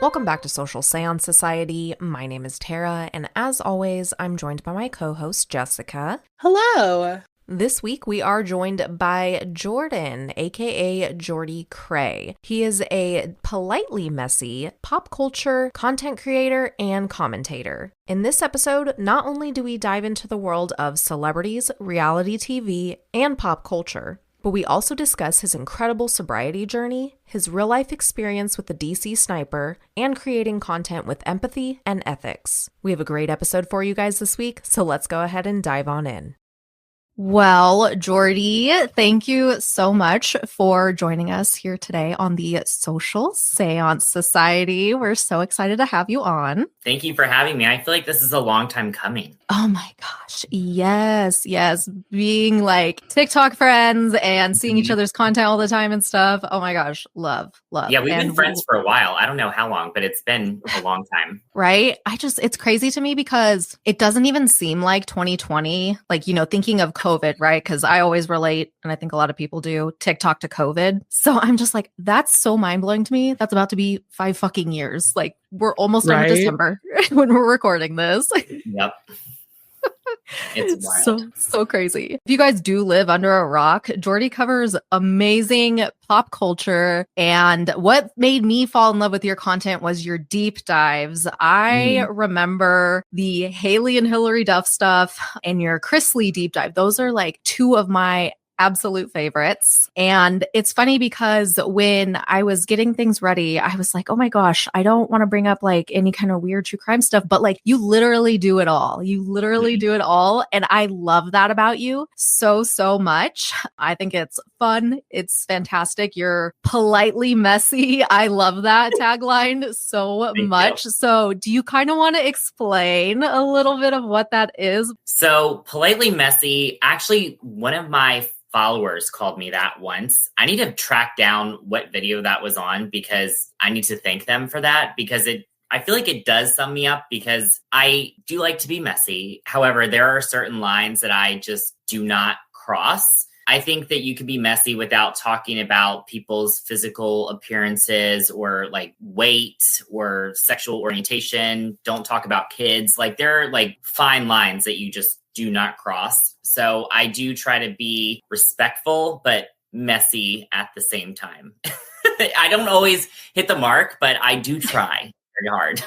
Welcome back to Social Seance Society. My name is Tara, and as always, I'm joined by my co-host, Jessica. Hello. This week, we are joined by Jordan, aka Jordycray. He is a politely messy pop culture content creator and commentator. In this episode, not only do we dive into the world of celebrities, reality TV, and pop culture, but we also discuss his incredible sobriety journey, his real-life experience with the DC sniper, and creating content with empathy and ethics. We have a great episode for you guys this week, so let's go ahead and dive on in. Well, Jordy, thank you so much for joining us here today on the Social Seance Society. We're so excited to have you on. Thank you for having me. I feel like this is a long time coming. Oh my gosh. Yes. Being like TikTok friends and seeing each other's content all the time and stuff. Oh my gosh. Love. Yeah, we've been friends for a while. I don't know how long, but it's been a long time. Right? It's crazy to me because it doesn't even seem like 2020, like, thinking of COVID, right? Because I always relate, and I think a lot of people do, TikTok to COVID. So I'm just like, that's so mind blowing to me. That's about to be 5 fucking years. Like, we're almost done with December when we're recording this. Yep. It's wild. So crazy. If you guys do live under a rock, Jordy covers amazing pop culture. And what made me fall in love with your content was your deep dives. I remember the Haley and Hillary Duff stuff and your Chris Lee deep dive. Those are like 2 of my absolute favorites. And it's funny because when I was getting things ready, I was like, oh my gosh, I don't want to bring up like any kind of weird true crime stuff, but like you literally do it all. You literally do it all. And I love that about you so much. I think it's fun. It's fantastic. You're politely messy. I love that tagline so much. You. So do you kind of want to explain a little bit of what that is? So politely messy, actually one of my followers called me that once. I need to track down what video that was on because I need to thank them for that because I feel like it does sum me up because I do like to be messy. However, there are certain lines that I just do not cross. I think that you can be messy without talking about people's physical appearances or like weight or sexual orientation. Don't talk about kids. Like there are like fine lines that you just do not cross. So I do try to be respectful, but messy at the same time. I don't always hit the mark, but I do try very hard.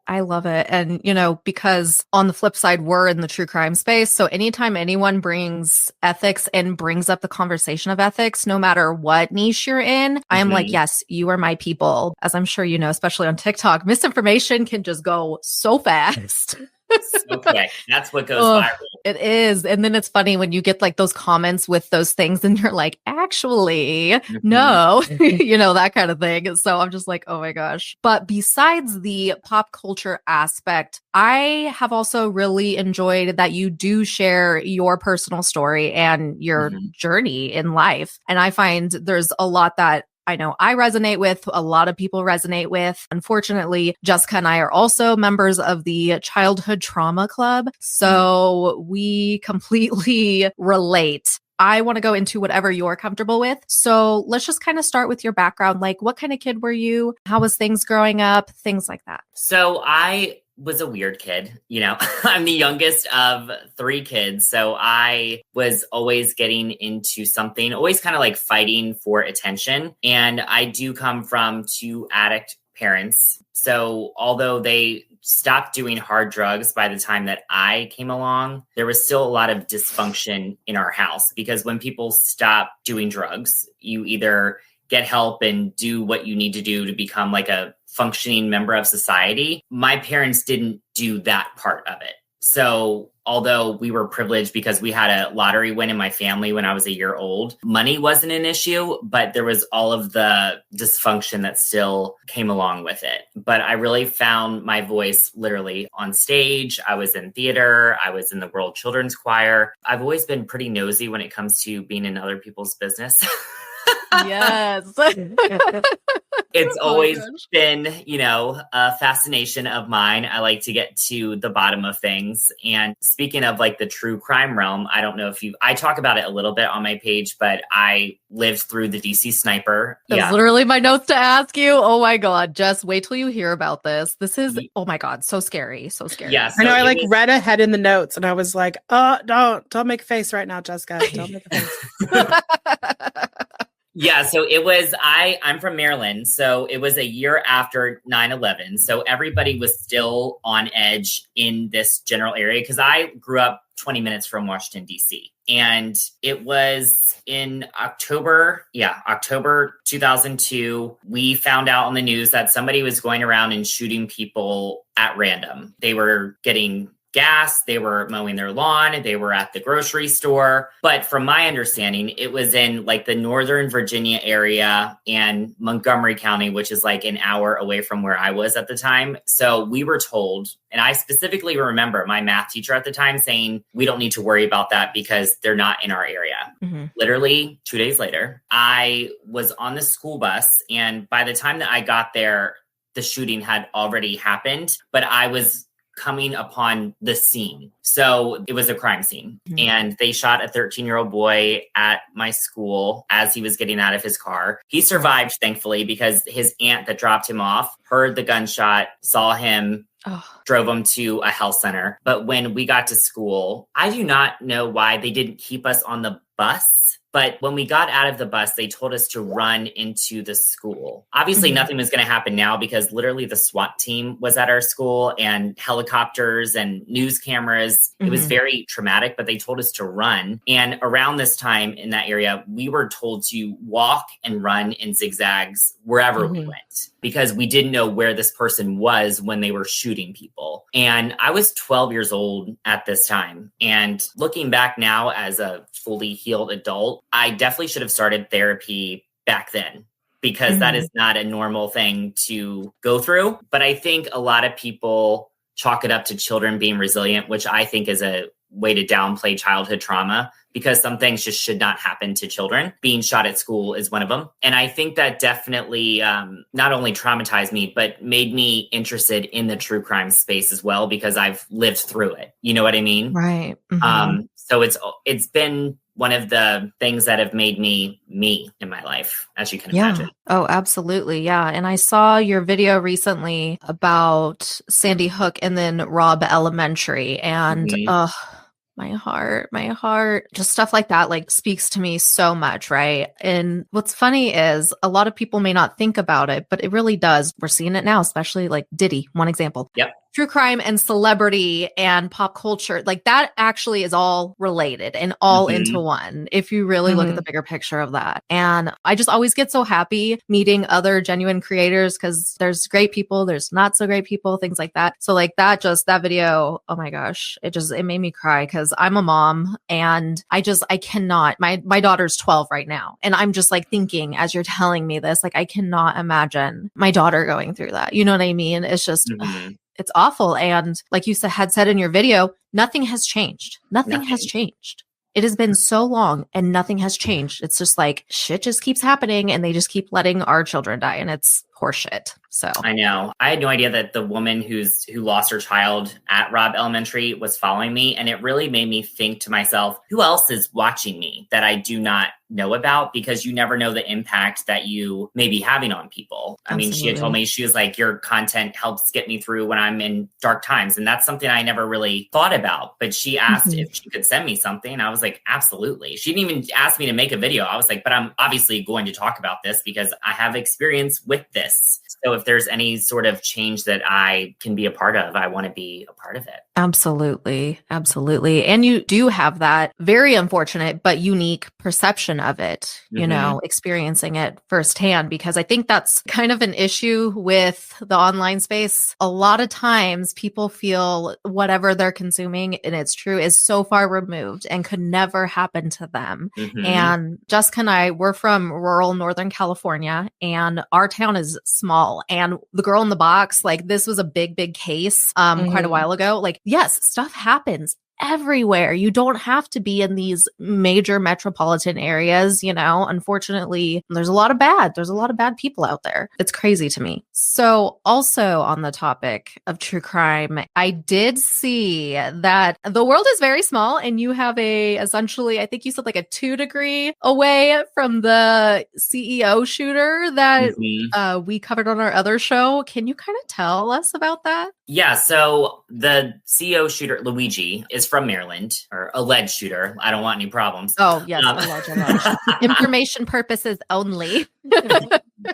I love it. And, because on the flip side, we're in the true crime space. So anytime anyone brings ethics and brings up the conversation of ethics, no matter what niche you're in, I am like, yes, you are my people. As I'm sure you know, especially on TikTok, misinformation can just go so fast. So quick. That's what goes viral. It is. And then it's funny when you get like those comments with those things and you're like, actually, no, that kind of thing. So I'm just like, oh my gosh. But besides the pop culture aspect, I have also really enjoyed that you do share your personal story and your journey in life. And I find there's a lot that I know I resonate with, a lot of people resonate with. Unfortunately, Jessica and I are also members of the Childhood Trauma Club, so we completely relate. I want to go into whatever you're comfortable with. So let's just kind of start with your background. Like, what kind of kid were you? How was things growing up? Things like that. So I was a weird kid. I'm the youngest of 3 kids. So I was always getting into something, always kind of like fighting for attention. And I do come from 2 addict parents. So although they stopped doing hard drugs by the time that I came along, there was still a lot of dysfunction in our house because when people stop doing drugs, you either get help and do what you need to do to become like a functioning member of society. My parents didn't do that part of it. So although we were privileged because we had a lottery win in my family when I was a year old, money wasn't an issue, but there was all of the dysfunction that still came along with it. But I really found my voice literally on stage. I was in theater. I was in the World Children's Choir. I've always been pretty nosy when it comes to being in other people's business. Yes. It's Oh my always gosh. been, a fascination of mine. I like to get to the bottom of things. And speaking of like the true crime realm, I don't know if I talk about it a little bit on my page, but I lived through the DC sniper. That was Yeah. literally my notes to ask you. Oh my God. Just wait till you hear about this. This is, oh my God, so scary. So scary. Yeah. I know. So I read ahead in the notes, and I was like, "Oh, don't make a face right now, Jessica. Don't make a face." Yeah, so I'm from Maryland, so it was a year after 9/11. So everybody was still on edge in this general area because I grew up 20 minutes from Washington, D.C. And it was in October 2002, we found out on the news that somebody was going around and shooting people at random. They were getting gas, they were mowing their lawn, they were at the grocery store. But from my understanding, it was in like the Northern Virginia area and Montgomery County, which is like an hour away from where I was at the time. So we were told, and I specifically remember my math teacher at the time saying, we don't need to worry about that because they're not in our area. Mm-hmm. Literally 2 days later, I was on the school bus. And by the time that I got there, the shooting had already happened, but I was coming upon the scene. So it was a crime scene. Mm-hmm. And they shot a 13-year-old boy at my school as he was getting out of his car. He survived, thankfully, because his aunt that dropped him off heard the gunshot, saw him, drove him to a health center. But when we got to school, I do not know why they didn't keep us on the bus. But when we got out of the bus, they told us to run into the school. Obviously, nothing was going to happen now because literally the SWAT team was at our school and helicopters and news cameras. It was very traumatic, but they told us to run. And around this time in that area, we were told to walk and run in zigzags wherever we went because we didn't know where this person was when they were shooting people. And I was 12 years old at this time. And looking back now as a fully healed adult, I definitely should have started therapy back then because that is not a normal thing to go through. But I think a lot of people chalk it up to children being resilient, which I think is a way to downplay childhood trauma because some things just should not happen to children. Being shot at school is one of them. And I think that definitely not only traumatized me, but made me interested in the true crime space as well because I've lived through it. You know what I mean? Right. So it's been one of the things that have made me in my life, as you can imagine. Oh, absolutely. Yeah. And I saw your video recently about Sandy Hook and then Robb Elementary. And my heart, just stuff like that, like speaks to me so much. Right. And what's funny is a lot of people may not think about it, but it really does. We're seeing it now, especially like Diddy, one example. Yep. True crime and celebrity and pop culture, like that actually is all related and all into one if you really look at the bigger picture of that. And I just always get so happy meeting other genuine creators because there's great people, there's not so great people, things like that. So like that video, oh my gosh, it made me cry because I'm a mom and I cannot, my daughter's 12 right now. And I'm just like thinking as you're telling me this, like I cannot imagine my daughter going through that. You know what I mean? It's just, it's awful. And like you had said in your video, nothing has changed. Nothing has changed. It has been so long and nothing has changed. It's just like shit just keeps happening and they just keep letting our children die. And it's horseshit. So I know. I had no idea that the woman who lost her child at Robb Elementary was following me. And it really made me think to myself, who else is watching me that I do not know about? Because you never know the impact that you may be having on people. I mean, she had told me, she was like, your content helps get me through when I'm in dark times. And that's something I never really thought about. But she asked if she could send me something. I was like, absolutely. She didn't even ask me to make a video. I was like, but I'm obviously going to talk about this because I have experience with this. So if there's any sort of change that I can be a part of, I want to be a part of it. Absolutely. Absolutely. And you do have that very unfortunate but unique perception of it, you know, experiencing it firsthand, because I think that's kind of an issue with the online space. A lot of times people feel whatever they're consuming, and it's true, is so far removed and could never happen to them. And Jessica and I, we're from rural Northern California, and our town is small. And the girl in the box, like this was a big case quite a while ago. Like, yes, stuff happens everywhere. You don't have to be in these major metropolitan areas, unfortunately. There's a lot of bad people out there. It's crazy to me. So also on the topic of true crime, I did see that the world is very small and you have essentially, I think you said like a 2-degree away from the CEO shooter that we covered on our other show. Can you kind of tell us about that? Yeah, so the CEO shooter, Luigi, is from Maryland, or alleged shooter. I don't want any problems. Oh, yes, alleged. Information purposes only.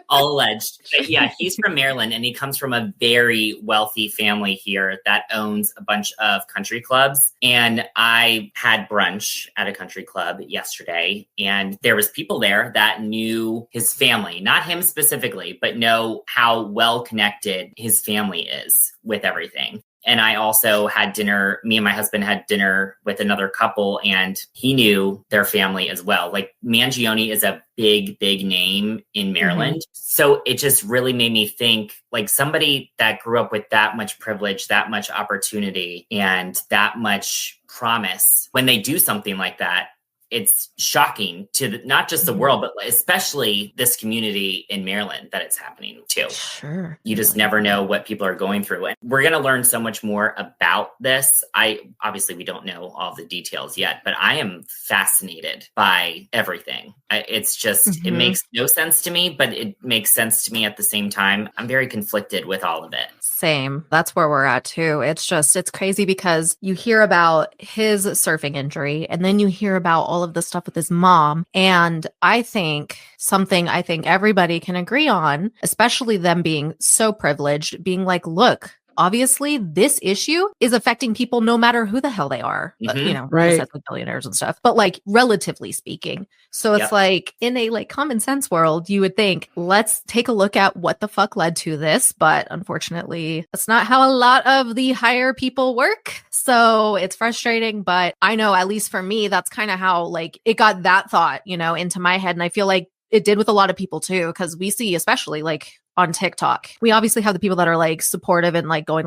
All alleged. But yeah, he's from Maryland, and he comes from a very wealthy family here that owns a bunch of country clubs. And I had brunch at a country club yesterday, and there was people there that knew his family, not him specifically, but know how well connected his family is with everything. And I also had dinner, me and my husband had dinner with another couple, and he knew their family as well. Like, Mangione is a big name in Maryland. So it just really made me think, like, somebody that grew up with that much privilege, that much opportunity, and that much promise, when they do something like that, it's shocking to not just the world, but especially this community in Maryland that it's happening to. Sure. You just never know what people are going through. And we're going to learn so much more about this. Obviously, we don't know all the details yet, but I am fascinated by everything. It's just, it makes no sense to me, but it makes sense to me at the same time. I'm very conflicted with all of it. Same. That's where we're at too. It's crazy because you hear about his surfing injury and then you hear about all of the stuff with his mom. And I think everybody can agree on, especially them being so privileged, being like, look, obviously this issue is affecting people no matter who the hell they are, right? Besides like billionaires and stuff, but like relatively speaking. So it's like in a like common sense world, you would think, let's take a look at what the fuck led to this. But unfortunately, that's not how a lot of the higher people work. So it's frustrating, but I know at least for me, that's kind of how like it got that thought, into my head. And I feel like it did with a lot of people too, because we see, especially like on TikTok, we obviously have the people that are like supportive and like going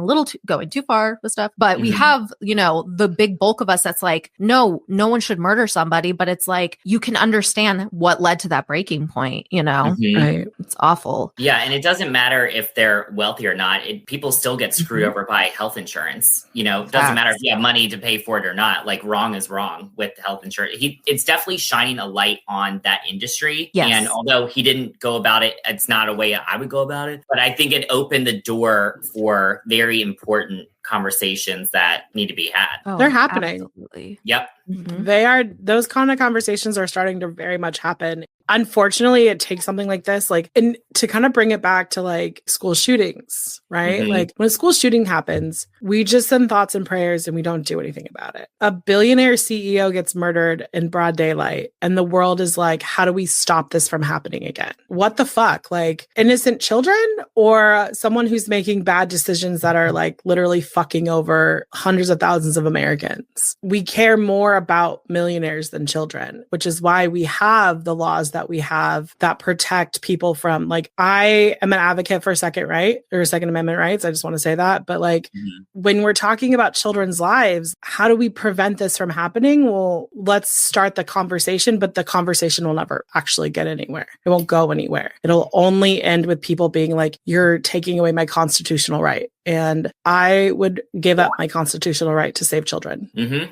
too far with stuff, but we have, the big bulk of us that's like, no one should murder somebody, but it's like, you can understand what led to that breaking point, Right. It's awful. Yeah. And it doesn't matter if they're wealthy or not. People still get screwed over by health insurance. It doesn't matter if you have money to pay for it or not. Like, wrong is wrong with health insurance. It's definitely shining a light on that industry. Yes. And although he didn't go about it, it's not a way I would go about it. But I think it opened the door for very important conversations that need to be had. Oh, they're happening. Absolutely. Yep. They are. Those kind of conversations are starting to very much happen. Unfortunately, it takes something like this, and to kind of bring it back to like school shootings, right? Like, when a school shooting happens, we just send thoughts and prayers and we don't do anything about it. A billionaire CEO gets murdered in broad daylight and the world is like, how do we stop this from happening again? What the fuck? Like, innocent children or someone who's making bad decisions that are like literally fucking over hundreds of thousands of Americans. We care more about millionaires than children, which is why we have the laws that we have that protect people from, like, I am an advocate for Second Amendment rights. I just want to say that. But like, when we're talking about children's lives, how do we prevent this from happening? Well, let's start the conversation, but the conversation will never actually get anywhere. It won't go anywhere. It'll only end with people being like, you're taking away my constitutional right. And I would give up my constitutional right to save children.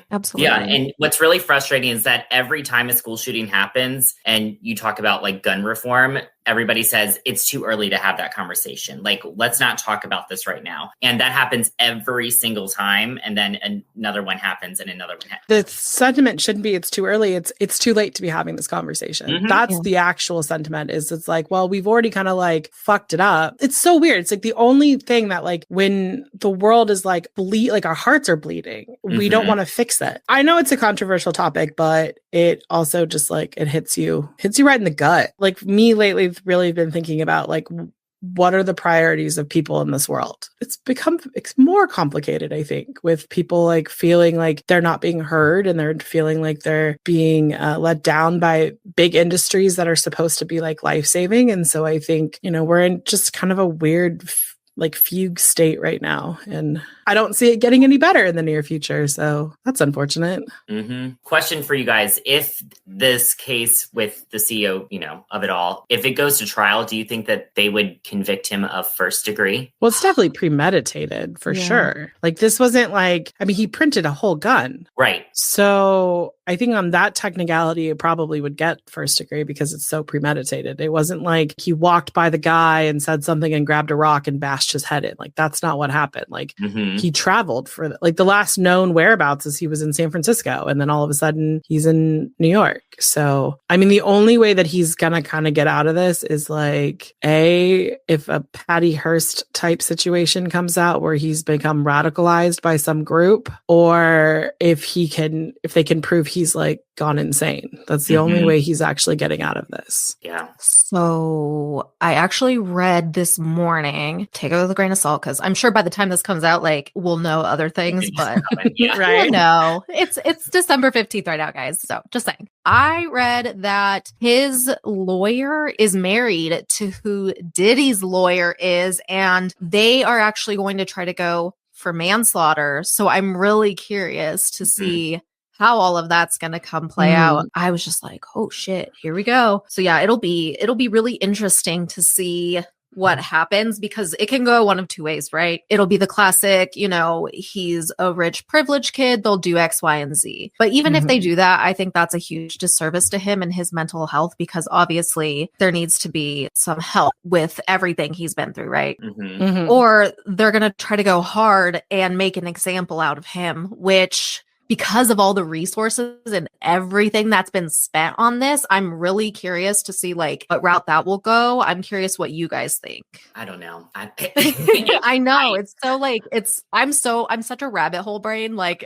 Absolutely. Yeah. And what's really frustrating is that every time a school shooting happens and you talk about like gun reform, everybody says it's too early to have that conversation. Like, let's not talk about this right now. And that happens every single time. And then another one happens and another one happens. The sentiment shouldn't be it's too early. It's too late to be having this conversation. That's the actual sentiment. It's like, well, we've already kind of like fucked it up. It's so weird. It's like the only thing that like when the world is like like our hearts are bleeding, we don't want to fix it. I know it's a controversial topic, but it also just like it hits you right in the gut. Like, me lately, really been thinking about like, what are the priorities of people in this world? It's more complicated, I think, with people like feeling like they're not being heard and they're feeling like they're being let down by big industries that are supposed to be like life-saving. And so I think, we're in just kind of a weird like fugue state right now. And I don't see it getting any better in the near future. So that's unfortunate. Question for you guys. If this case with the CEO, of it all, if it goes to trial, do you think that they would convict him of first degree? Well, it's definitely premeditated for sure. Like this wasn't like, I mean, he printed a whole gun. Right. So I think on that technicality, it probably would get first degree because it's so premeditated. It wasn't like he walked by the guy and said something and grabbed a rock and bashed his head in. Like that's not what happened. Like he traveled for like the last known whereabouts is he was in San Francisco. And then all of a sudden he's in New York. So, I mean, the only way that he's going to kind of get out of this is like, if a Patty Hearst type situation comes out where he's become radicalized by some group, or if they can prove he's like gone insane. That's the only way he's actually getting out of this. Yeah. So I actually read this morning, take it with a grain of salt, because I'm sure by the time this comes out, like we'll know other things, but right? No, it's December 15th right now, guys. So just saying. I read that his lawyer is married to who Diddy's lawyer is, and they are actually going to try to go for manslaughter. So I'm really curious to see how all of that's going to come play out. I was just like, oh shit, here we go. So yeah, it'll be really interesting to see what happens, because it can go one of two ways, right? It'll be the classic, he's a rich, privileged kid. They'll do X, Y, and Z. But even if they do that, I think that's a huge disservice to him and his mental health, because obviously there needs to be some help with everything he's been through, right? Or they're going to try to go hard and make an example out of him, which, because of all the resources and everything that's been spent on this, I'm really curious to see like what route that will go. I'm curious what you guys think. I don't know. I know. It's so like, I'm such a rabbit hole brain. Like,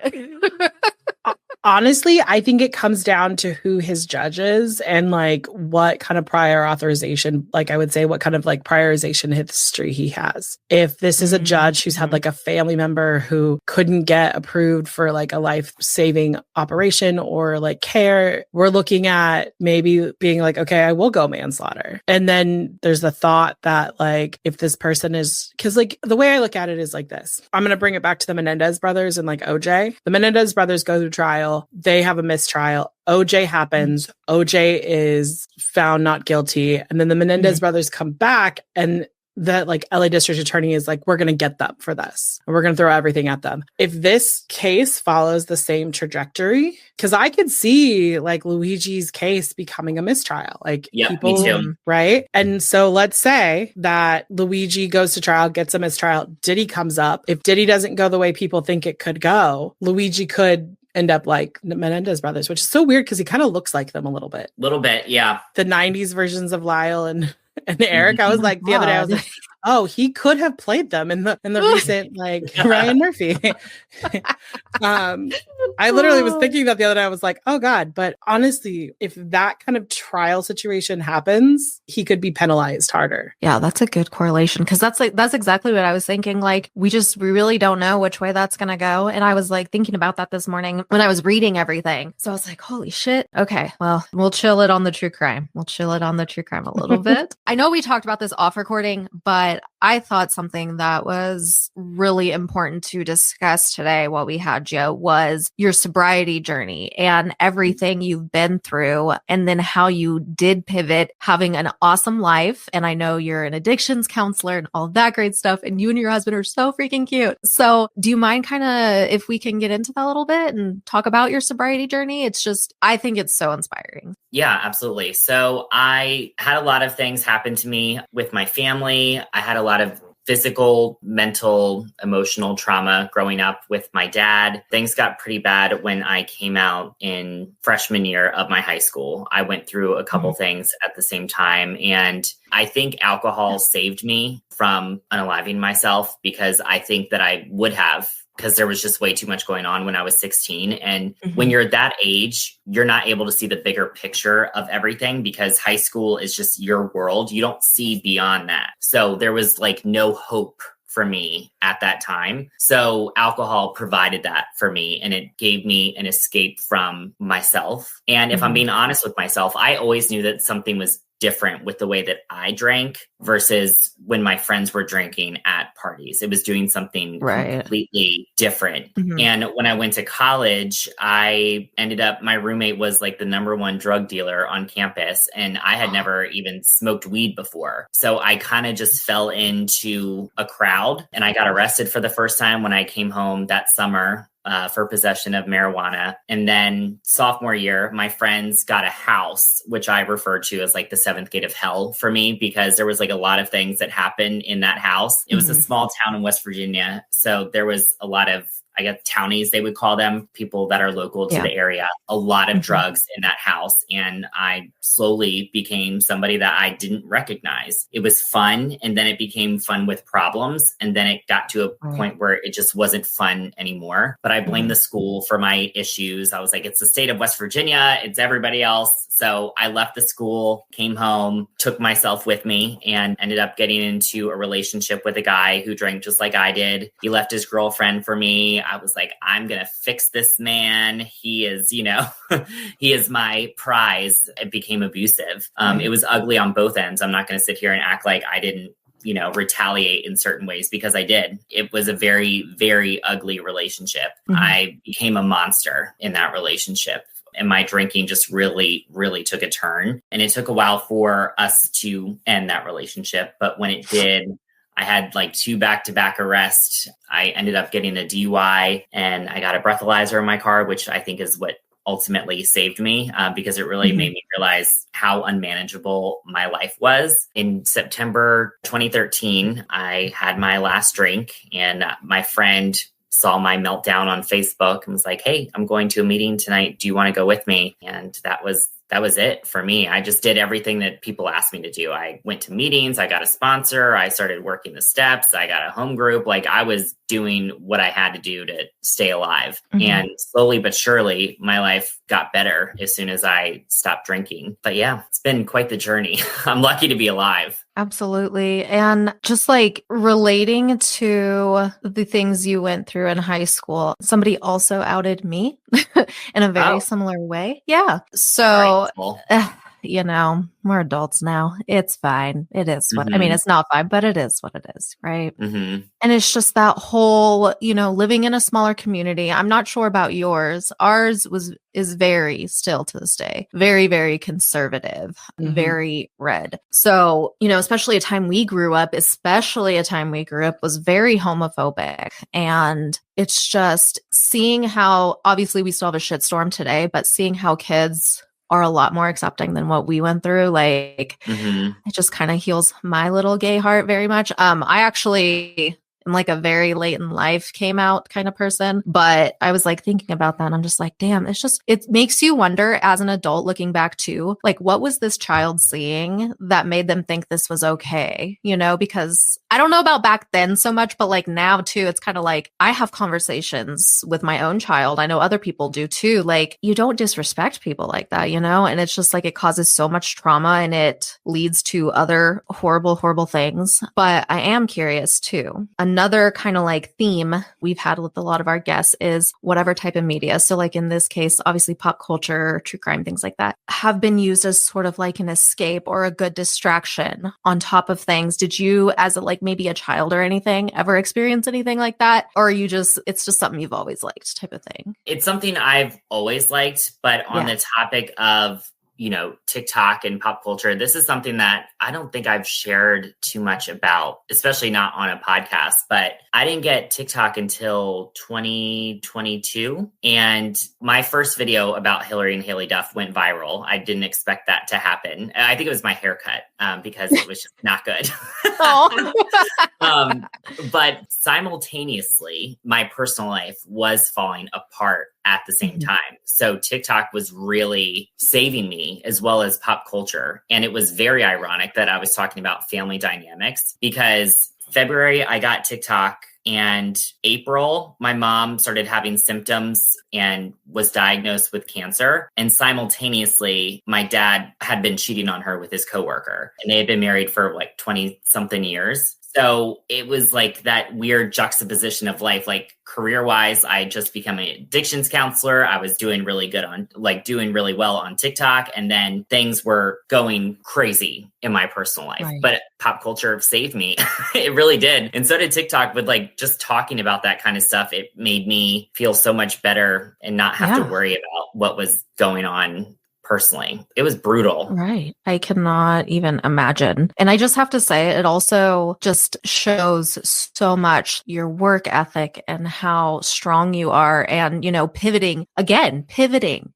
honestly, I think it comes down to who his judge is and like what kind of prior authorization, like I would say what kind of like priorization history he has. If this is a judge who's had like a family member who couldn't get approved for like a life-saving operation or like care, we're looking at maybe being like, okay, I will go manslaughter. And then there's the thought that like, if this person is, because like the way I look at it is like this. I'm going to bring it back to the Menendez brothers and like OJ. The Menendez brothers go through trial. They have a mistrial. OJ happens. OJ is found not guilty. And then the Menendez brothers come back, and the like LA district attorney is like, we're going to get them for this. And we're going to throw everything at them. If this case follows the same trajectory, because I could see like Luigi's case becoming a mistrial. Like people, me too. Right? And so let's say that Luigi goes to trial, gets a mistrial. Diddy comes up. If Diddy doesn't go the way people think it could go, Luigi could end up like the Menendez brothers, which is so weird because he kind of looks like them a little bit. Yeah. The 90s versions of Lyle and Eric. I was like, the other day, I was like, oh, he could have played them in the recent like Ryan Murphy. I literally was thinking that the other day. I was like, oh God. But honestly, if that kind of trial situation happens, he could be penalized harder. Yeah, that's a good correlation, because that's exactly what I was thinking. Like we really don't know which way that's gonna go. And I was like thinking about that this morning when I was reading everything. So I was like, holy shit. Okay, well, we'll chill it on the true crime. We'll chill it on the true crime a little bit. I know we talked about this off recording, but I thought something that was really important to discuss today while we had Joe was your sobriety journey and everything you've been through, and then how you did pivot, having an awesome life. And I know you're an addictions counselor and all that great stuff, and you and your husband are so freaking cute. So do you mind kind of, if we can get into that a little bit and talk about your sobriety journey? It's just, I think it's so inspiring. Yeah, absolutely. So I had a lot of things happen to me with my family. I had a lot of physical, mental, emotional trauma growing up with my dad. Things got pretty bad when I came out in freshman year of my high school. I went through a couple things at the same time. And I think alcohol saved me from unaliving myself, because I think that I would have, because there was just way too much going on when I was 16. And when you're that age, you're not able to see the bigger picture of everything, because high school is just your world. You don't see beyond that. So there was like no hope for me at that time. So alcohol provided that for me, and it gave me an escape from myself. And if I'm being honest with myself, I always knew that something was different with the way that I drank versus when my friends were drinking at parties. It was doing something completely different. Mm-hmm. And when I went to college, my roommate was like the number one drug dealer on campus. And I had never even smoked weed before. So I kind of just fell into a crowd, and I got arrested for the first time when I came home that summer. For possession of marijuana. And then sophomore year, my friends got a house, which I refer to as like the seventh gate of hell for me, because there was like a lot of things that happened in that house. It was a small town in West Virginia. So there was a lot of, I guess, townies, they would call them, people that are local to the area, a lot of drugs in that house. And I slowly became somebody that I didn't recognize. It was fun. And then it became fun with problems. And then it got to a point where it just wasn't fun anymore. But I blame the school for my issues. I was like, it's the state of West Virginia. It's everybody else. So I left the school, came home, took myself with me, and ended up getting into a relationship with a guy who drank just like I did. He left his girlfriend for me. I was like, I'm going to fix this man. He is, he is my prize. It became abusive. It was ugly on both ends. I'm not going to sit here and act like I didn't retaliate in certain ways, because I did. It was a very, very ugly relationship. I became a monster in that relationship. And my drinking just really, really took a turn. And it took a while for us to end that relationship. But when it did, I had like 2 back-to-back arrests. I ended up getting a DUI, and I got a breathalyzer in my car, which I think is what ultimately saved me, because it really made me realize how unmanageable my life was. In September 2013, I had my last drink, and my friend saw my meltdown on Facebook and was like, hey, I'm going to a meeting tonight. Do you want to go with me? And that was it for me. I just did everything that people asked me to do. I went to meetings. I got a sponsor. I started working the steps. I got a home group. Like, I was doing what I had to do to stay alive. And slowly but surely, my life got better as soon as I stopped drinking. But yeah, it's been quite the journey. I'm lucky to be alive. Absolutely. And just like relating to the things you went through in high school, somebody also outed me in a very similar way. Yeah. So, we're adults now. It's fine. It is what, I mean, it's not fine, but it is what it is. Right. And it's just that whole, living in a smaller community. I'm not sure about yours. Ours is very, still to this day, very, very conservative, very red. So, especially a time we grew up was very homophobic. And it's just seeing how, obviously we still have a shitstorm today, but seeing how kids are a lot more accepting than what we went through. Like, it just kind of heals my little gay heart very much. I actually am like a very late in life came out kind of person, but I was like thinking about that, and I'm just like, damn, it makes you wonder as an adult looking back too, like, what was this child seeing that made them think this was okay? Because I don't know about back then so much, but like now too, it's kind of like I have conversations with my own child. I know other people do too. Like, you don't disrespect people like that, and it's just like, it causes so much trauma and it leads to other horrible, horrible things. But I am curious too. Another kind of like theme we've had with a lot of our guests is whatever type of media. So like in this case, obviously pop culture, true crime, things like that have been used as sort of like an escape or a good distraction on top of things. Did you, as maybe a child or anything, ever experience anything like that? Or are you it's just something you've always liked type of thing? It's something I've always liked, but on the topic of TikTok and pop culture, this is something that I don't think I've shared too much about, especially not on a podcast, but I didn't get TikTok until 2022. And my first video about Hillary and Haley Duff went viral. I didn't expect that to happen. I think it was my haircut because it was just not good. But simultaneously, my personal life was falling apart at the same time. So TikTok was really saving me, as well as pop culture. And it was very ironic that I was talking about family dynamics, because February I got TikTok, and April my mom started having symptoms and was diagnosed with cancer. And simultaneously, my dad had been cheating on her with his coworker, and they had been married for like 20 something years. So it was like that weird juxtaposition of life. Like career-wise, I had just become an addictions counselor. I was doing really well on TikTok. And then things were going crazy in my personal life. Right. But pop culture saved me. It really did. And so did TikTok. With like just talking about that kind of stuff, it made me feel so much better and not have to worry about what was going on personally. It was brutal. Right. I cannot even imagine. And I just have to say, it also just shows so much your work ethic and how strong you are. And, pivoting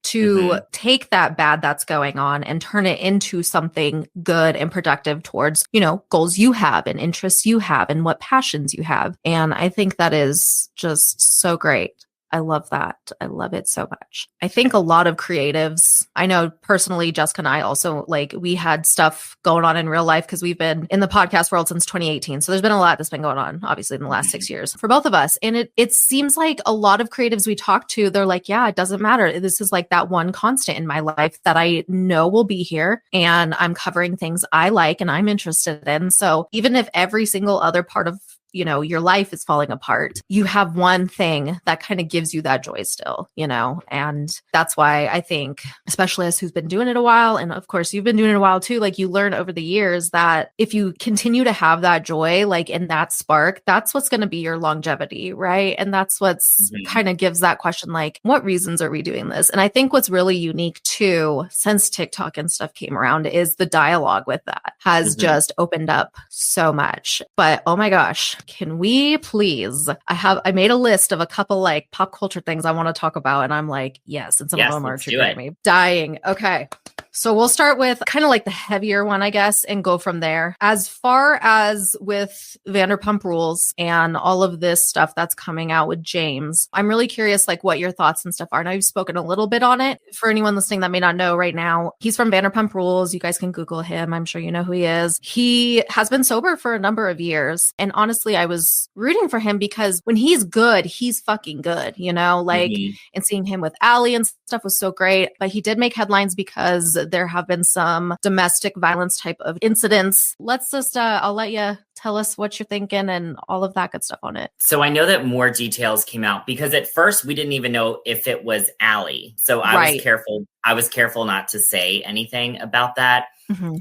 to take that bad that's going on and turn it into something good and productive towards, goals you have and interests you have and what passions you have. And I think that is just so great. I love that. I love it so much. I think a lot of creatives, I know personally, Jessica and I also, we had stuff going on in real life because we've been in the podcast world since 2018. So there's been a lot that's been going on, obviously, in the last 6 years for both of us. And it seems like a lot of creatives we talk to, they're like, yeah, it doesn't matter. This is like that one constant in my life that I know will be here. And I'm covering things I like and I'm interested in. So even if every single other part of your life is falling apart, you have one thing that kind of gives you that joy still, and that's why I think, especially us who's been doing it a while, and of course you've been doing it a while too, you learn over the years that if you continue to have that joy, in that spark, that's what's going to be your longevity, right? And that's what's kind of gives that question, what reasons are we doing this? And I think what's really unique too, since TikTok and stuff came around, is the dialogue with that has just opened up so much. But oh my gosh, can we please? I made a list of a couple pop culture things I want to talk about, and I'm like, yes, and some of them are triggering me. Dying. Okay. So we'll start with kind of the heavier one, I guess, and go from there. As far as with Vanderpump Rules and all of this stuff that's coming out with James, I'm really curious what your thoughts and stuff are. And I've spoken a little bit on it. For anyone listening that may not know right now, he's from Vanderpump Rules. You guys can Google him. I'm sure you know who he is. He has been sober for a number of years. And honestly, I was rooting for him because when he's good, he's fucking good, and seeing him with Allie and stuff was so great. But he did make headlines because there have been some domestic violence type of incidents. Let's just, I'll let you tell us what you're thinking and all of that good stuff on it. So I know that more details came out because at first we didn't even know if it was Allie. So I was careful. I was careful not to say anything about that.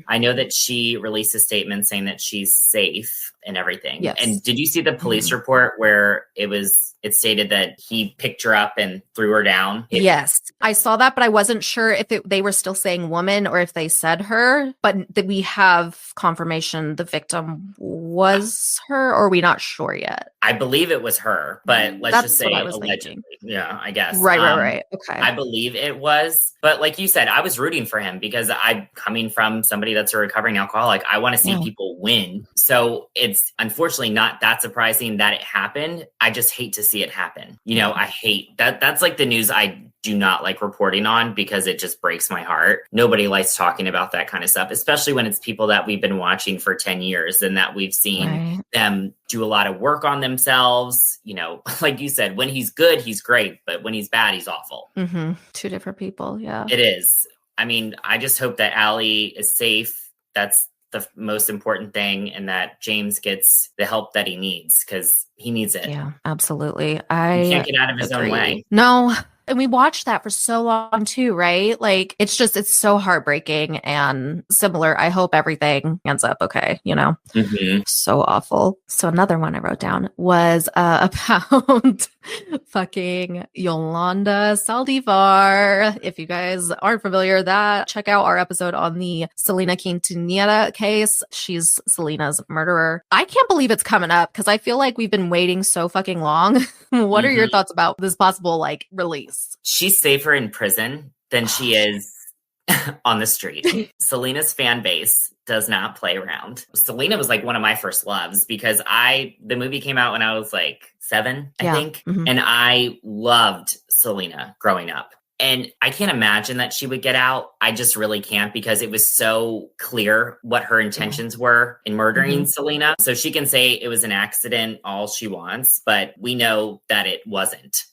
I know that she released a statement saying that she's safe and everything. Yes. And did you see the police report where it stated that he picked her up and threw her down? Yes, I saw that, but I wasn't sure if they were still saying woman or if they said her, but that we have confirmation the victim was her, or are we not sure yet? I believe it was her, but let's just say allegedly. Thinking. Yeah, I guess. Right. Okay. I believe it was. But like you said, I was rooting for him because I'm coming from somebody that's a recovering alcoholic. I want to see people win. So it's unfortunately not that surprising that it happened. I just hate to see it happen. I hate that. That's the news I do not like reporting on because it just breaks my heart. Nobody likes talking about that kind of stuff, especially when it's people that we've been watching for 10 years and that we've seen them do a lot of work on themselves. Like you said, when he's good, he's great. But when he's bad, he's awful. Two different people. Yeah, it is. I mean, I just hope that Allie is safe. That's the most important thing, and that James gets the help that he needs because he needs it. Yeah, absolutely. He can't get out of his own way. No. And we watched that for so long too, right? It's so heartbreaking and similar. I hope everything ends up okay, So awful. So another one I wrote down was about fucking Yolanda Saldivar. If you guys aren't familiar, check out our episode on the Selena Quintanilla case. She's Selena's murderer. I can't believe it's coming up because I feel like we've been waiting so fucking long. What are your thoughts about this possible release? She's safer in prison than she is on the street. Selena's fan base does not play around. Selena was one of my first loves because the movie came out when I was 7, I think. And I loved Selena growing up. And I can't imagine that she would get out. I just really can't, because it was so clear what her intentions were in murdering Selena. So she can say it was an accident all she wants, but we know that it wasn't.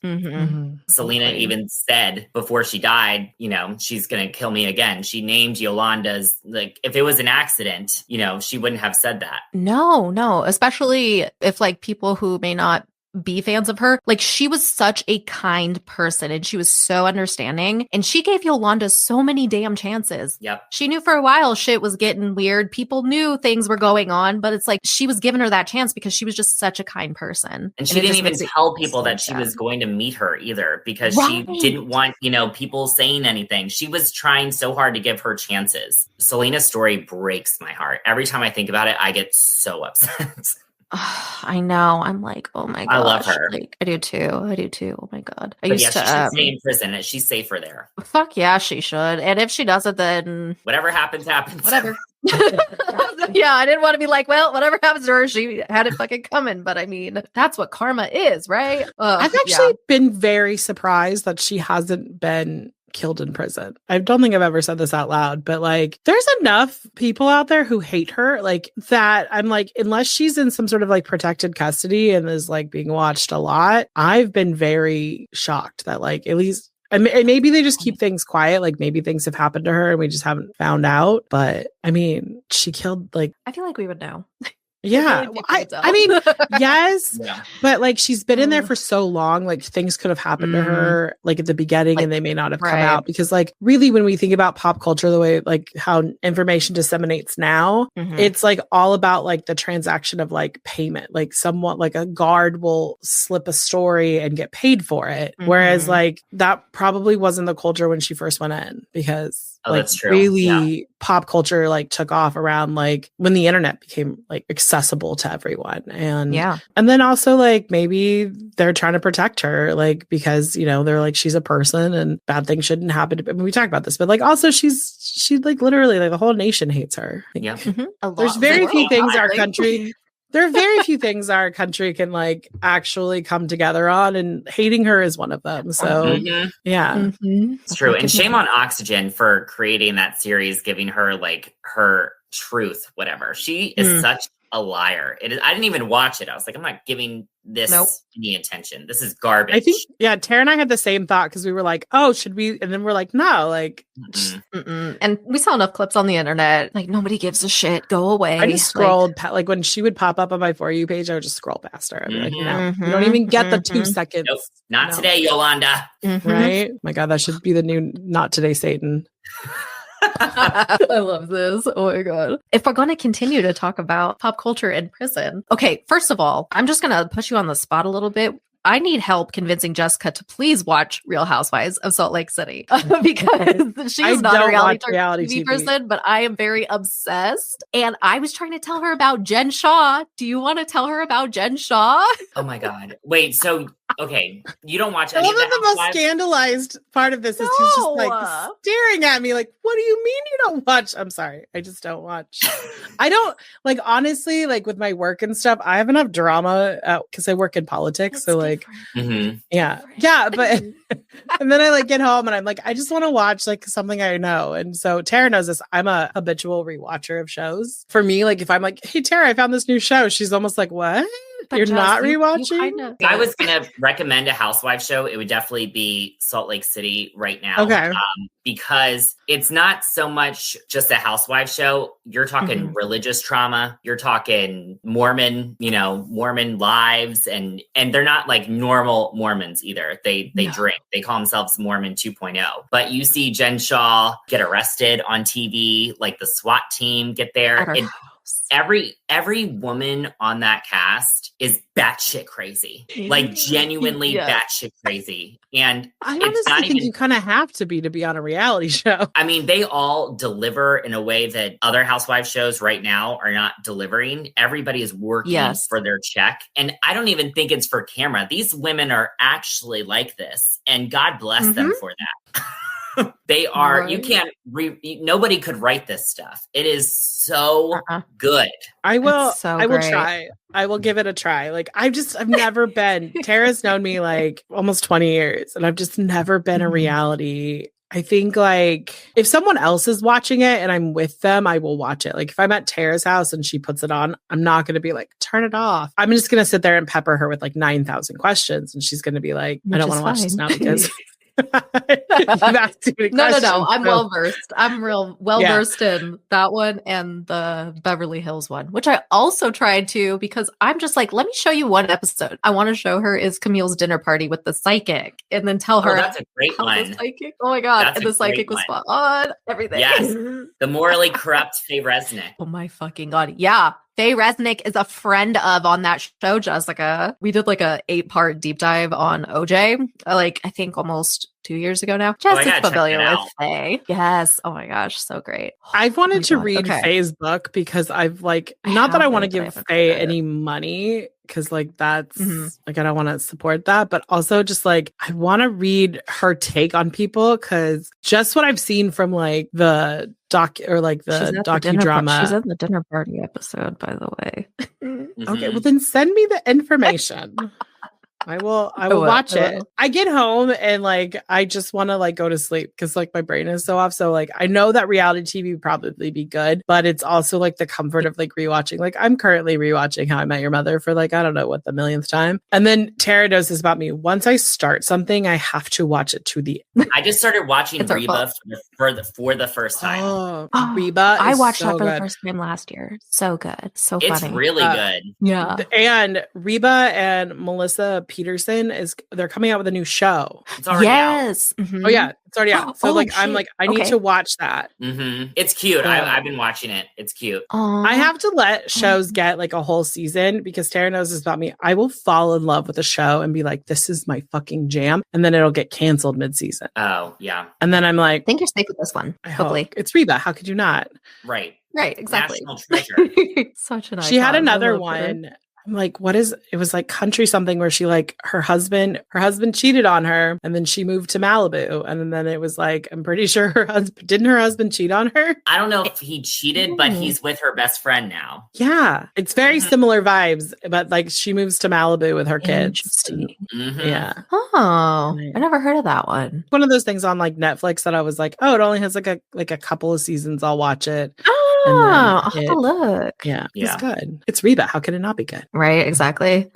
Selena even said before she died, you know, she's going to kill me again. She named Yolanda's, like, if it was an accident, you know, she wouldn't have said that. No, especially if like people who may not be fans of her, like she was such a kind person and she was so understanding, and she gave Yolanda so many damn chances. Yep. She knew for a while shit was getting weird. People knew things were going on, but it's like she was giving her that chance because she was just such a kind person. And she didn't even tell people that she was going to meet her either, because she didn't want, you know, people saying anything. She was trying so hard to give her chances. Selena's story breaks my heart. Every time I think about it, I get so upset. I know. I'm like, oh my god. I love her. Like, I do too. Oh my god. She should stay in prison. She's safer there. Fuck yeah, she should. And if she doesn't, then whatever happens, happens. Whatever. Yeah, I didn't want to be like, well, whatever happens to her, she had it fucking coming. But I mean, that's what karma is, right? I've actually been very surprised that she hasn't been killed in prison. I don't think I've ever said this out loud, but like there's enough people out there who hate her, like that I'm like, unless she's in some sort of like protected custody and is like being watched a lot, I've been very shocked that like at least, and maybe they just keep things quiet, like maybe things have happened to her and we just haven't found out. But I mean, she killed like, I feel like we would know. Yeah. I mean, yes, but like she's been in there for so long, like things could have happened to her like at the beginning, like, and they may not have come out, because like really when we think about pop culture, the way like how information disseminates now, it's like all about like the transaction of like payment, like somewhat like a guard will slip a story and get paid for it. Whereas like that probably wasn't the culture when she first went in, because like that's true. Really pop culture like took off around like when the internet became like accessible to everyone. And and then also like maybe they're trying to protect her, like because you know they're like she's a person and bad things shouldn't happen to, I mean, we talked about this, but like also she like literally like the whole nation hates her. Yeah. There's very few things our country there are very few things our country can like actually come together on, and hating her is one of them. So it's true. And shame on Oxygen for creating that series, giving her like her truth, whatever. She is such a liar. I didn't even watch it. I was like, I'm not giving this any attention. This is garbage. I think, Tara and I had the same thought, because we were like, oh, should we? And then we're like, no, like, and we saw enough clips on the internet. Like, nobody gives a shit. Go away. I just scrolled, like when she would pop up on my For You page, I would just scroll past her. I'd be like, no, you don't even get the 2 seconds. Nope. Not today, Yolanda. Right? My God, that should be the new Not Today, Satan. I love this. Oh my God. If we're going to continue to talk about pop culture in prison. Okay, first of all, I'm just going to push you on the spot a little bit. I need help convincing Jessica to please watch Real Housewives of Salt Lake City because she's not a reality TV person, but I am very obsessed. And I was trying to tell her about Jen Shaw. Do you want to tell her about Jen Shaw? Oh my God. Wait, so, okay, you don't watch any of the most scandalized part of this is he's just like staring at me like, what do you mean you don't watch? I'm sorry. I just don't watch. I don't, like, honestly, like with my work and stuff, I have enough drama because I work in politics. So like, yeah, but and then I like get home and I'm like, I just want to watch like something I know. And so Tara knows this. I'm a habitual rewatcher of shows. For me, like if I'm like, hey Tara, I found this new show, she's almost like, what? But you're not rewatching? If I was going to recommend a housewife show, it would definitely be Salt Lake City right now. Okay. Because it's not so much just a housewife show. You're talking religious trauma. You're talking Mormon, Mormon lives. And they're not like normal Mormons either. They drink. They call themselves Mormon 2.0. But you see Jen Shaw get arrested on TV, like the SWAT team get there. And every woman on that cast is batshit crazy, like genuinely batshit crazy. And I honestly think you kind of have to be on a reality show. I mean, they all deliver in a way that other housewife shows right now are not delivering. Everybody is working for their check. And I don't even think it's for camera. These women are actually like this. And God bless them for that. They are, Right. you can't, nobody could write this stuff. It is so good. I will great. try. I will give it a try. Like I've never been, Tara's known me like almost 20 years and I've just never been a reality. I think like if someone else is watching it and I'm with them, I will watch it. Like if I'm at Tara's house and she puts it on, I'm not going to be like, turn it off. I'm just going to sit there and pepper her with like 9,000 questions. And she's going to be like, I don't want to watch this now because you've asked too many questions. No. I'm well versed. I'm real well versed in that one and the Beverly Hills one, which I also tried to because I'm just like, let me show you one episode. I want to show her is Camille's dinner party with the psychic, and then tell her that's a great one. The psychic, oh my god, That's and the psychic was spot on everything. Yes, the morally corrupt Faye Resnick. Oh my fucking god, yeah. Faye Resnick is a friend of on that show, Jessica. We did like a 8-part deep dive on OJ, like I think almost 2 years ago now. Jess is familiar with Faye. Yes. Oh my gosh, so great. I've wanted to read Faye's book because I've like, not that I want to give Faye any money because like that's like I don't want to support that, but also just like I want to read her take on people because just what I've seen from like the docudrama. She's in the dinner party episode, by the way. Okay, well then send me the information. I will watch it. I get home and like I just want to like go to sleep because like my brain is so off. So like I know that reality TV would probably be good, but it's also like the comfort of like rewatching. Like I'm currently rewatching How I Met Your Mother for like I don't know what the millionth time. And then Tara knows this about me. Once I start something, I have to watch it to the end. I just started watching Reba for the first time. Oh, Reba! I watched that for the first time last year. So good, so funny. It's really good. Yeah, and Reba and Melissa Peterson they're coming out with a new show. It's already out. Oh yeah, it's already out. So I'm like, I need to watch that. It's cute. I've been watching it. It's cute. I have to let shows get like a whole season because Tara knows this about me. I will fall in love with a show and be like, this is my fucking jam. And then it'll get canceled mid-season. Oh, yeah. And then I'm like, I think you're safe with this one. Hopefully. It's Reba. How could you not? Right. Right, exactly. National treasure. Such an icon. She had another one. I'm like, it was like country something where she like her husband cheated on her and then she moved to Malibu. And then it was like, I'm pretty sure didn't her husband cheat on her? I don't know if he cheated, but he's with her best friend now. Yeah. It's very similar vibes, but like she moves to Malibu with her kids. Interesting. Yeah. Oh, I never heard of that one. One of those things on like Netflix that I was like, oh, it only has like a couple of seasons. I'll watch it. I'll have to look. Yeah, it's good. It's Reba. How can it not be good? Right, exactly.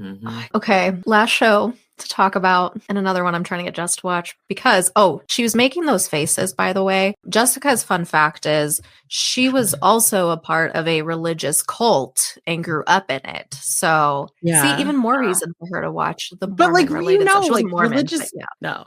Okay, last show to talk about, and another one I'm trying to get Jess to watch because, she was making those faces, by the way. Jessica's fun fact is she was also a part of a religious cult and grew up in it. So, see, even more reason for her to watch the Mormon-related stuff. She was Mormon,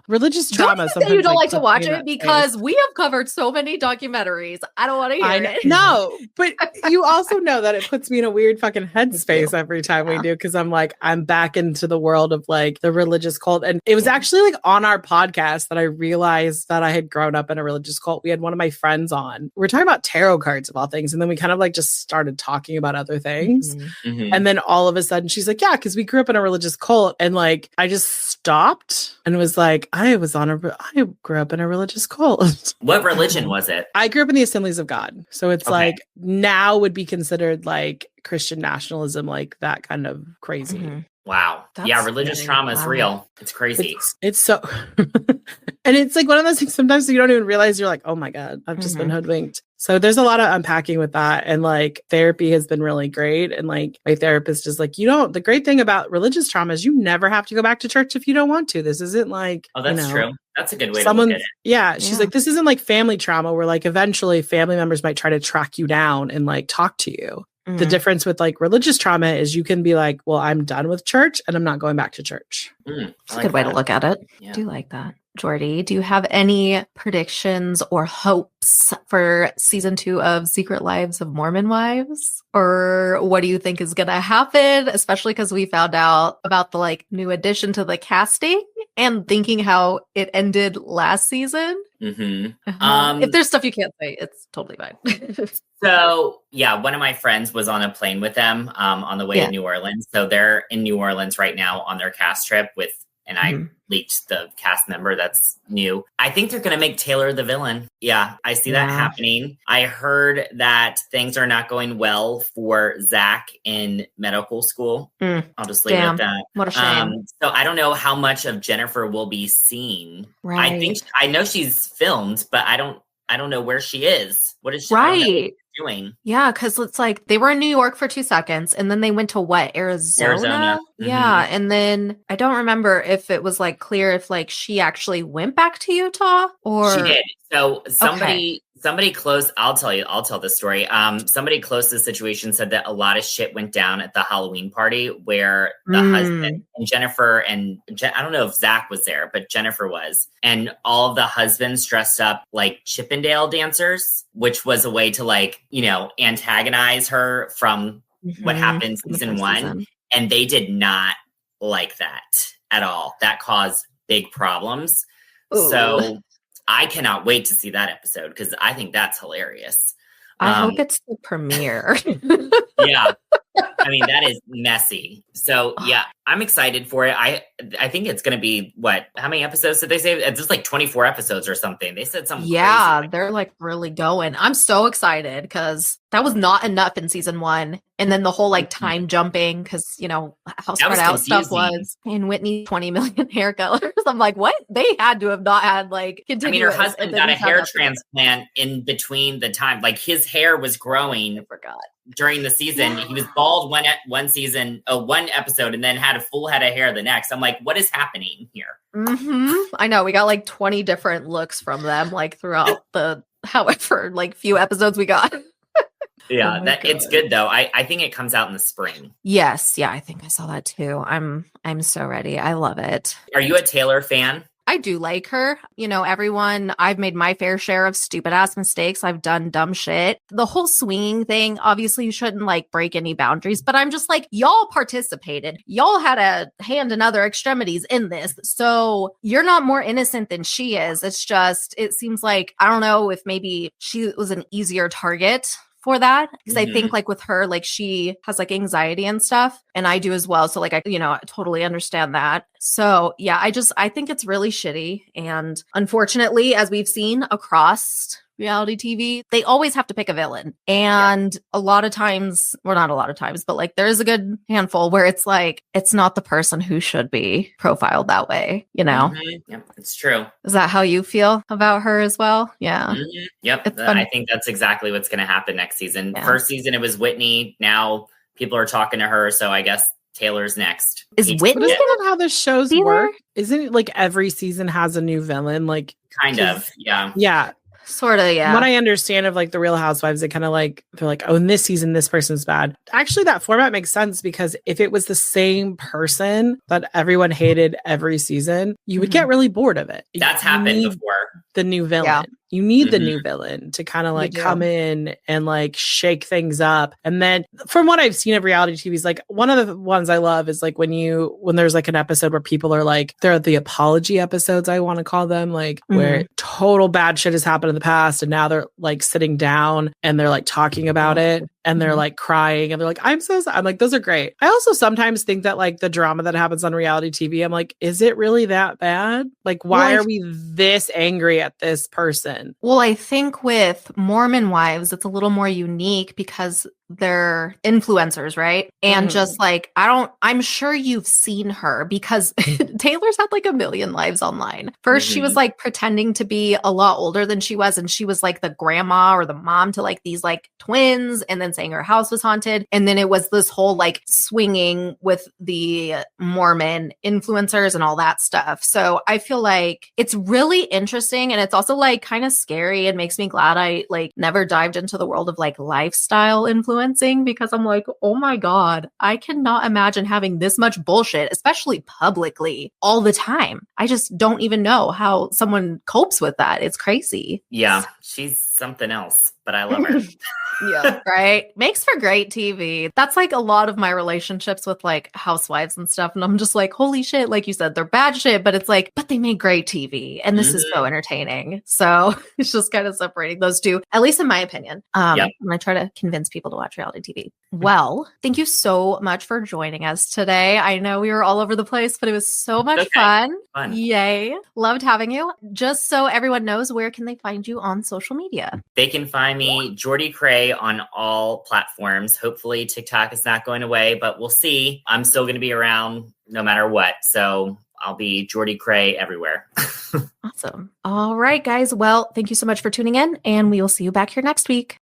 religious trauma. Don't you don't like to watch it because we have covered so many documentaries. I don't want to hear it. No, but you also know that it puts me in a weird fucking headspace every time we do because I'm like, I'm back into the world of like the religious cult. And it was actually like on our podcast that I realized that I had grown up in a religious cult. We had one of my friends on. We're talking about tarot cards of all things. And then we kind of like just started talking about other things. And then all of a sudden she's like, yeah, because we grew up in a religious cult. And like, I just stopped and was like, I grew up in a religious cult. What religion was it? I grew up in the Assemblies of God. So it's like now would be considered like Christian nationalism, like that kind of crazy. Wow. Religious trauma is real. It's crazy. It's so, and it's like one of those things sometimes you don't even realize you're like, oh my God, I've just been hoodwinked. So there's a lot of unpacking with that. And like therapy has been really great. And like my therapist is like, the great thing about religious trauma is you never have to go back to church if you don't want to. This isn't like, that's true. That's a good way to look at it. Yeah. She's like, this isn't like family trauma where like eventually family members might try to track you down and like talk to you. The difference with like religious trauma is you can be like, well, I'm done with church and I'm not going back to church. That's a good way to look at it. Yeah. I do like that. Jordy, do you have any predictions or hopes for season 2 of Secret Lives of Mormon Wives? Or what do you think is going to happen? Especially because we found out about the like new addition to the casting and thinking how it ended last season. If there's stuff you can't say, it's totally fine. So, one of my friends was on a plane with them on the way to New Orleans. So they're in New Orleans right now on their cast trip with and I leaked the cast member that's new. I think they're going to make Taylor the villain. Yeah, I see that happening. I heard that things are not going well for Zach in medical school. I'll just leave it at that. What a shame. So I don't know how much of Jennifer will be seen. Right. I know she's filmed, but I don't know where she is. What is she doing? Yeah, because it's like they were in New York for 2 seconds and then they went to what? Arizona? Yeah. And then I don't remember if it was like clear if like she actually went back to Utah or she did. So somebody close, I'll tell this story. Somebody close to the situation said that a lot of shit went down at the Halloween party where the husband and Jennifer and I don't know if Zach was there, but Jennifer was. And all of the husbands dressed up like Chippendale dancers, which was a way to like, antagonize her from what happened season 1. And they did not like that at all. That caused big problems. Ooh. So I cannot wait to see that episode because I think that's hilarious. I hope it's the premiere. Yeah. I mean, that is messy. So yeah, I'm excited for it. I think it's going to be how many episodes did they say? It's just like 24 episodes or something. They said something. Yeah, crazy. They're like really going. I'm so excited because that was not enough in season 1. And then the whole like time jumping because, how spread out stuff was. And Whitney 20 million hair colors. I'm like, what? They had to have not had like continuous. I mean, her husband got a hair transplant in between the time. Like his hair was growing. I forgot. During the season, he was bald one episode and then had a full head of hair the next. I'm like, what is happening here? I know. We got like 20 different looks from them like throughout the however like few episodes we got. Yeah, it's good though. I think it comes out in the spring. Yes, yeah, I think I saw that too. I'm so ready. I love it. Are you a Taylor fan? I do like her. Everyone, I've made my fair share of stupid ass mistakes. I've done dumb shit. The whole swinging thing, obviously you shouldn't like break any boundaries, but I'm just like, y'all participated. Y'all had a hand in other extremities in this. So you're not more innocent than she is. It's just, it seems like, I don't know if maybe she was an easier target for that because I think like with her, like she has like anxiety and stuff and I do as well. So like, I totally understand that. So yeah, I think it's really shitty. And unfortunately, as we've seen across reality TV, they always have to pick a villain. And a lot of times, well, not a lot of times, but like there is a good handful where it's like, it's not the person who should be profiled that way, Yep, it's true. Is that how you feel about her as well? Yeah. Yep. I think that's exactly what's going to happen next season. Yeah. First season, it was Whitney. Now people are talking to her. So I guess Taylor's next. Is Whitney? Isn't that how the shows work? Isn't it like every season has a new villain? Like kind of. Yeah. Yeah. Sort of, yeah. What I understand of like the Real Housewives, they kind of like, they're like, oh, in this season, this person's bad. Actually, that format makes sense because if it was the same person that everyone hated every season, you would get really bored of it. That's happened before. The new villain. Yeah. You need the new villain to kind of like come in and like shake things up. And then from what I've seen of reality TV is like one of the ones I love is like when there's like an episode where people are like, they're the apology episodes, I want to call them, like where total bad shit has happened in the past. And now they're like sitting down and they're like talking about it. And they're like crying and they're like, I'm so sad. I'm like, those are great. I also sometimes think that like the drama that happens on reality TV, I'm like, is it really that bad? Like, why are we this angry at this person? Well, I think with Mormon wives, it's a little more unique because they're influencers, right? And just like, I'm sure you've seen her because Taylor's had like a million lives online. First, she was like pretending to be a lot older than she was. And she was like the grandma or the mom to like these like twins and then saying her house was haunted. And then it was this whole like swinging with the Mormon influencers and all that stuff. So I feel like it's really interesting. And it's also like kind of scary and makes me glad I like never dived into the world of like lifestyle influencing because I'm like, oh my God, I cannot imagine having this much bullshit, especially publicly all the time. I just don't even know how someone copes with that. It's crazy. Yeah, she's something else. but I love her. Yeah, right. Makes for great TV. That's like a lot of my relationships with like housewives and stuff. And I'm just like, holy shit, like you said, they're bad shit, but it's like, but they make great TV. And this is so entertaining. So it's just kind of separating those two, at least in my opinion. When I try to convince people to watch reality TV. Well, thank you so much for joining us today. I know we were all over the place, but it was so much fun. Yay. Loved having you. Just so everyone knows, where can they find you on social media? They can find me, Jordycray, on all platforms. Hopefully TikTok is not going away, but we'll see. I'm still going to be around no matter what. So I'll be Jordycray everywhere. Awesome. All right, guys. Well, thank you so much for tuning in, and we will see you back here next week.